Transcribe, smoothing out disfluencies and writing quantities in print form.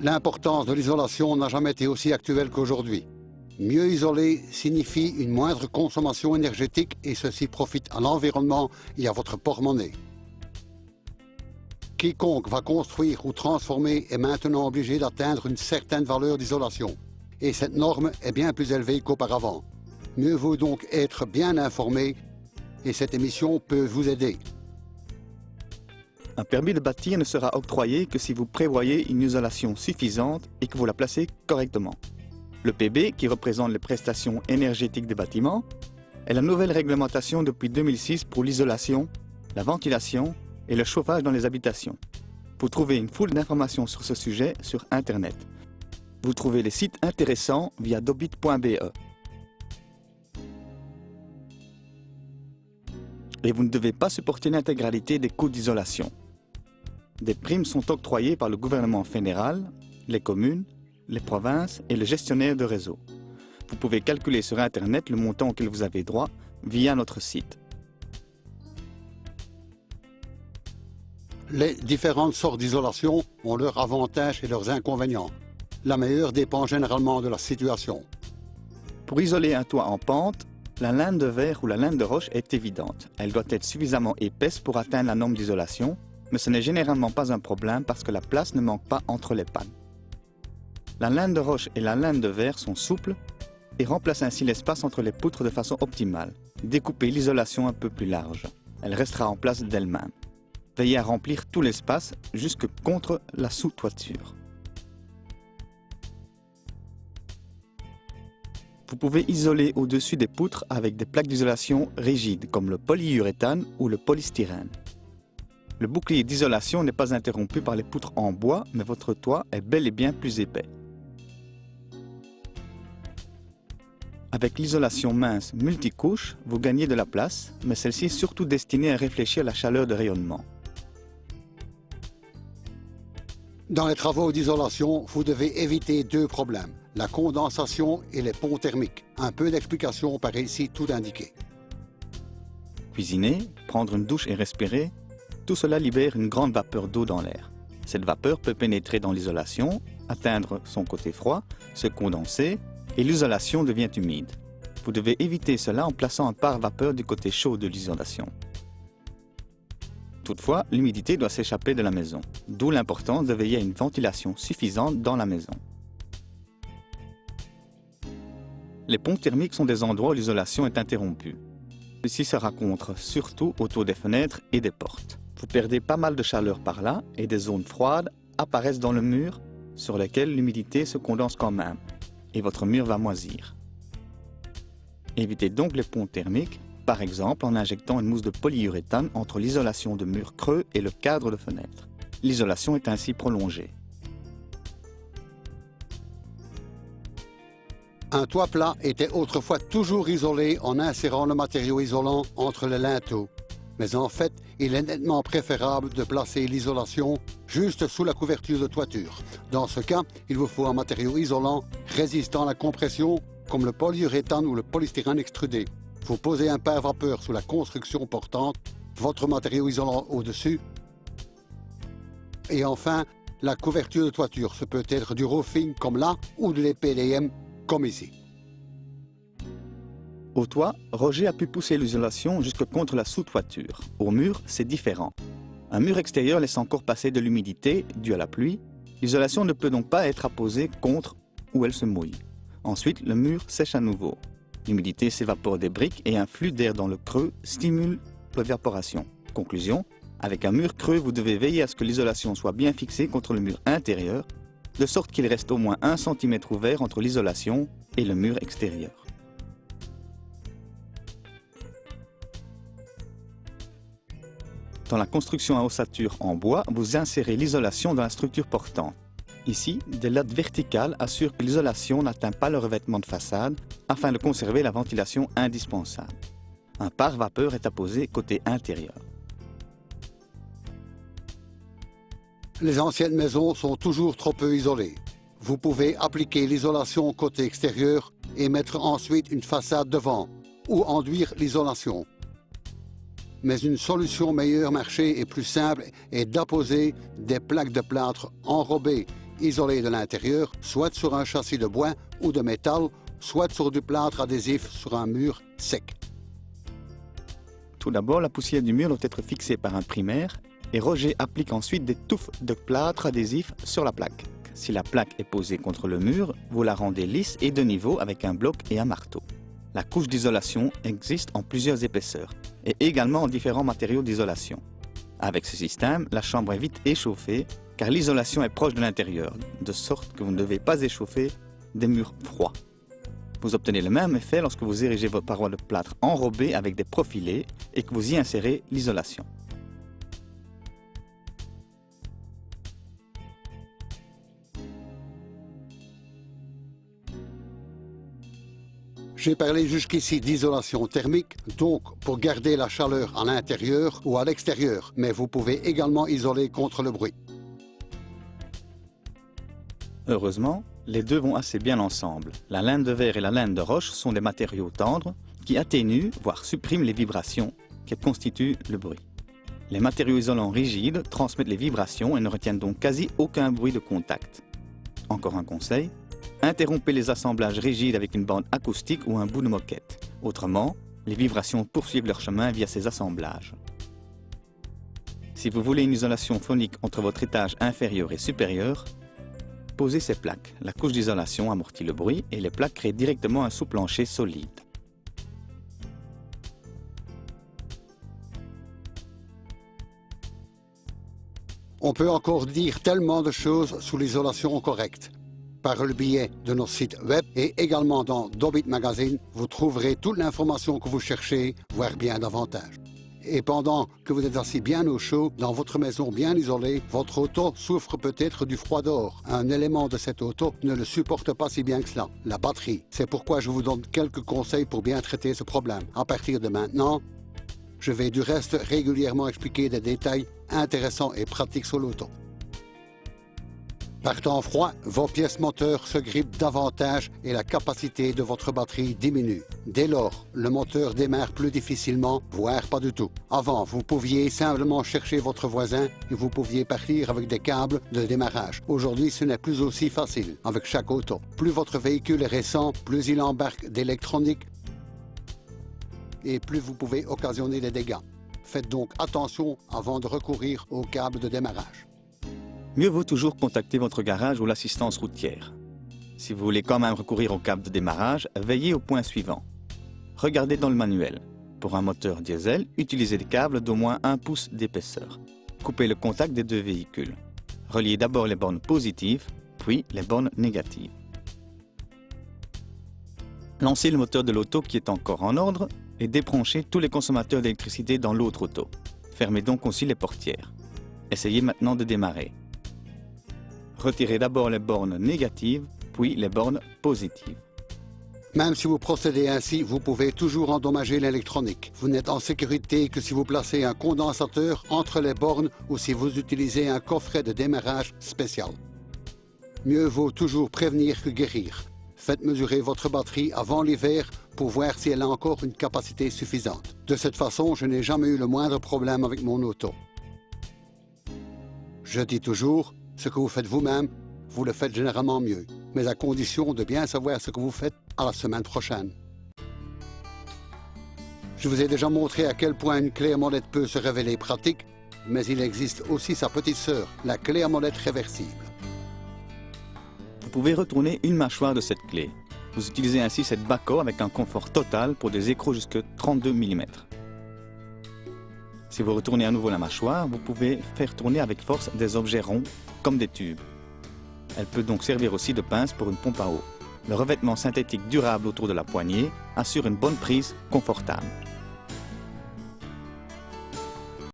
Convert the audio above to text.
L'importance de l'isolation n'a jamais été aussi actuelle qu'aujourd'hui. Mieux isoler signifie une moindre consommation énergétique et ceci profite à l'environnement et à votre porte-monnaie. Quiconque va construire ou transformer est maintenant obligé d'atteindre une certaine valeur d'isolation. Et cette norme est bien plus élevée qu'auparavant. Mieux vaut donc être bien informé et cette émission peut vous aider. Un permis de bâtir ne sera octroyé que si vous prévoyez une isolation suffisante et que vous la placez correctement. Le PB, qui représente les prestations énergétiques des bâtiments, est la nouvelle réglementation depuis 2006 pour l'isolation, la ventilation et le chauffage dans les habitations. Vous trouvez une foule d'informations sur ce sujet sur Internet. Vous trouvez les sites intéressants via dobit.be. Et vous ne devez pas supporter l'intégralité des coûts d'isolation. Des primes sont octroyées par le gouvernement fédéral, les communes, les provinces et le gestionnaire de réseau. Vous pouvez calculer sur Internet le montant auquel vous avez droit via notre site. Les différentes sortes d'isolation ont leurs avantages et leurs inconvénients. La meilleure dépend généralement de la situation. Pour isoler un toit en pente, la laine de verre ou la laine de roche est évidente. Elle doit être suffisamment épaisse pour atteindre la norme d'isolation, mais ce n'est généralement pas un problème parce que la place ne manque pas entre les pannes. La laine de roche et la laine de verre sont souples et remplacent ainsi l'espace entre les poutres de façon optimale. Découpez l'isolation un peu plus large. Elle restera en place d'elle-même. Veillez à remplir tout l'espace jusque contre la sous-toiture. Vous pouvez isoler au-dessus des poutres avec des plaques d'isolation rigides comme le polyuréthane ou le polystyrène. Le bouclier d'isolation n'est pas interrompu par les poutres en bois, mais votre toit est bel et bien plus épais. Avec l'isolation mince multicouche, vous gagnez de la place, mais celle-ci est surtout destinée à réfléchir la chaleur de rayonnement. Dans les travaux d'isolation, vous devez éviter deux problèmes, la condensation et les ponts thermiques. Un peu d'explication paraît ici tout indiqué. Cuisiner, prendre une douche et respirer, tout cela libère une grande vapeur d'eau dans l'air. Cette vapeur peut pénétrer dans l'isolation, atteindre son côté froid, se condenser et l'isolation devient humide. Vous devez éviter cela en plaçant un pare-vapeur du côté chaud de l'isolation. Toutefois, l'humidité doit s'échapper de la maison, d'où l'importance de veiller à une ventilation suffisante dans la maison. Les ponts thermiques sont des endroits où l'isolation est interrompue. Ceci se rencontre surtout autour des fenêtres et des portes. Vous perdez pas mal de chaleur par là et des zones froides apparaissent dans le mur sur lesquelles l'humidité se condense quand même et votre mur va moisir. Évitez donc les ponts thermiques, par exemple en injectant une mousse de polyuréthane entre l'isolation de mur creux et le cadre de fenêtre. L'isolation est ainsi prolongée. Un toit plat était autrefois toujours isolé en insérant le matériau isolant entre les linteaux. Mais en fait, il est nettement préférable de placer l'isolation juste sous la couverture de toiture. Dans ce cas, il vous faut un matériau isolant résistant à la compression comme le polyuréthane ou le polystyrène extrudé. Vous posez un pare-vapeur sous la construction portante, votre matériau isolant au-dessus. Et enfin, la couverture de toiture. Ce peut être du roofing comme là ou de l'EPDM comme ici. Au toit, Roger a pu pousser l'isolation jusque contre la sous-toiture. Au mur, c'est différent. Un mur extérieur laisse encore passer de l'humidité due à la pluie. L'isolation ne peut donc pas être apposée contre où elle se mouille. Ensuite, le mur sèche à nouveau. L'humidité s'évapore des briques et un flux d'air dans le creux stimule l'évaporation. Conclusion, avec un mur creux, vous devez veiller à ce que l'isolation soit bien fixée contre le mur intérieur, de sorte qu'il reste au moins 1 cm ouvert entre l'isolation et le mur extérieur. Dans la construction à ossature en bois, vous insérez l'isolation dans la structure portante. Ici, des lattes verticales assurent que l'isolation n'atteint pas le revêtement de façade afin de conserver la ventilation indispensable. Un pare-vapeur est apposé côté intérieur. Les anciennes maisons sont toujours trop peu isolées. Vous pouvez appliquer l'isolation côté extérieur et mettre ensuite une façade devant ou enduire l'isolation. Mais une solution meilleure marché et plus simple est d'apposer des plaques de plâtre enrobées isolé de l'intérieur, soit sur un châssis de bois ou de métal, soit sur du plâtre adhésif sur un mur sec. Tout d'abord, la poussière du mur doit être fixée par un primaire et Roger applique ensuite des touffes de plâtre adhésif sur la plaque. Si la plaque est posée contre le mur, vous la rendez lisse et de niveau avec un bloc et un marteau. La couche d'isolation existe en plusieurs épaisseurs et également en différents matériaux d'isolation. Avec ce système, la chambre est vite échauffée car l'isolation est proche de l'intérieur, de sorte que vous ne devez pas échauffer des murs froids. Vous obtenez le même effet lorsque vous érigez vos parois de plâtre enrobées avec des profilés et que vous y insérez l'isolation. J'ai parlé jusqu'ici d'isolation thermique, donc pour garder la chaleur à l'intérieur ou à l'extérieur, mais vous pouvez également isoler contre le bruit. Heureusement, les deux vont assez bien ensemble. La laine de verre et la laine de roche sont des matériaux tendres qui atténuent, voire suppriment les vibrations qui constituent le bruit. Les matériaux isolants rigides transmettent les vibrations et ne retiennent donc quasi aucun bruit de contact. Encore un conseil, interrompez les assemblages rigides avec une bande acoustique ou un bout de moquette. Autrement, les vibrations poursuivent leur chemin via ces assemblages. Si vous voulez une isolation phonique entre votre étage inférieur et supérieur, posez ces plaques. La couche d'isolation amortit le bruit et les plaques créent directement un sous-plancher solide. On peut encore dire tellement de choses sous l'isolation correcte. Par le biais de nos sites web et également dans Dobit Magazine, vous trouverez toute l'information que vous cherchez, voire bien davantage. Et pendant que vous êtes assis bien au chaud, dans votre maison bien isolée, votre auto souffre peut-être du froid dehors. Un élément de cette auto ne le supporte pas si bien que cela, la batterie. C'est pourquoi je vous donne quelques conseils pour bien traiter ce problème. À partir de maintenant, je vais du reste régulièrement expliquer des détails intéressants et pratiques sur l'auto. Par temps froid, vos pièces moteurs se grippent davantage et la capacité de votre batterie diminue. Dès lors, le moteur démarre plus difficilement, voire pas du tout. Avant, vous pouviez simplement chercher votre voisin et vous pouviez partir avec des câbles de démarrage. Aujourd'hui, ce n'est plus aussi facile avec chaque auto. Plus votre véhicule est récent, plus il embarque d'électronique et plus vous pouvez occasionner des dégâts. Faites donc attention avant de recourir aux câbles de démarrage. Mieux vaut toujours contacter votre garage ou l'assistance routière. Si vous voulez quand même recourir au câble de démarrage, veillez au point suivant. Regardez dans le manuel. Pour un moteur diesel, utilisez des câbles d'au moins 1 pouce d'épaisseur. Coupez le contact des deux véhicules. Reliez d'abord les bornes positives, puis les bornes négatives. Lancez le moteur de l'auto qui est encore en ordre et débranchez tous les consommateurs d'électricité dans l'autre auto. Fermez donc aussi les portières. Essayez maintenant de démarrer. Retirez d'abord les bornes négatives, puis les bornes positives. Même si vous procédez ainsi, vous pouvez toujours endommager l'électronique. Vous n'êtes en sécurité que si vous placez un condensateur entre les bornes ou si vous utilisez un coffret de démarrage spécial. Mieux vaut toujours prévenir que guérir. Faites mesurer votre batterie avant l'hiver pour voir si elle a encore une capacité suffisante. De cette façon, je n'ai jamais eu le moindre problème avec mon auto. Je dis toujours, ce que vous faites vous-même, vous le faites généralement mieux, mais à condition de bien savoir ce que vous faites à la semaine prochaine. Je vous ai déjà montré à quel point une clé à molette peut se révéler pratique, mais il existe aussi sa petite sœur, la clé à molette réversible. Vous pouvez retourner une mâchoire de cette clé. Vous utilisez ainsi cette Bako avec un confort total pour des écrous jusqu'à 32 mm. Si vous retournez à nouveau la mâchoire, vous pouvez faire tourner avec force des objets ronds, comme des tubes. Elle peut donc servir aussi de pince pour une pompe à eau. Le revêtement synthétique durable autour de la poignée assure une bonne prise confortable.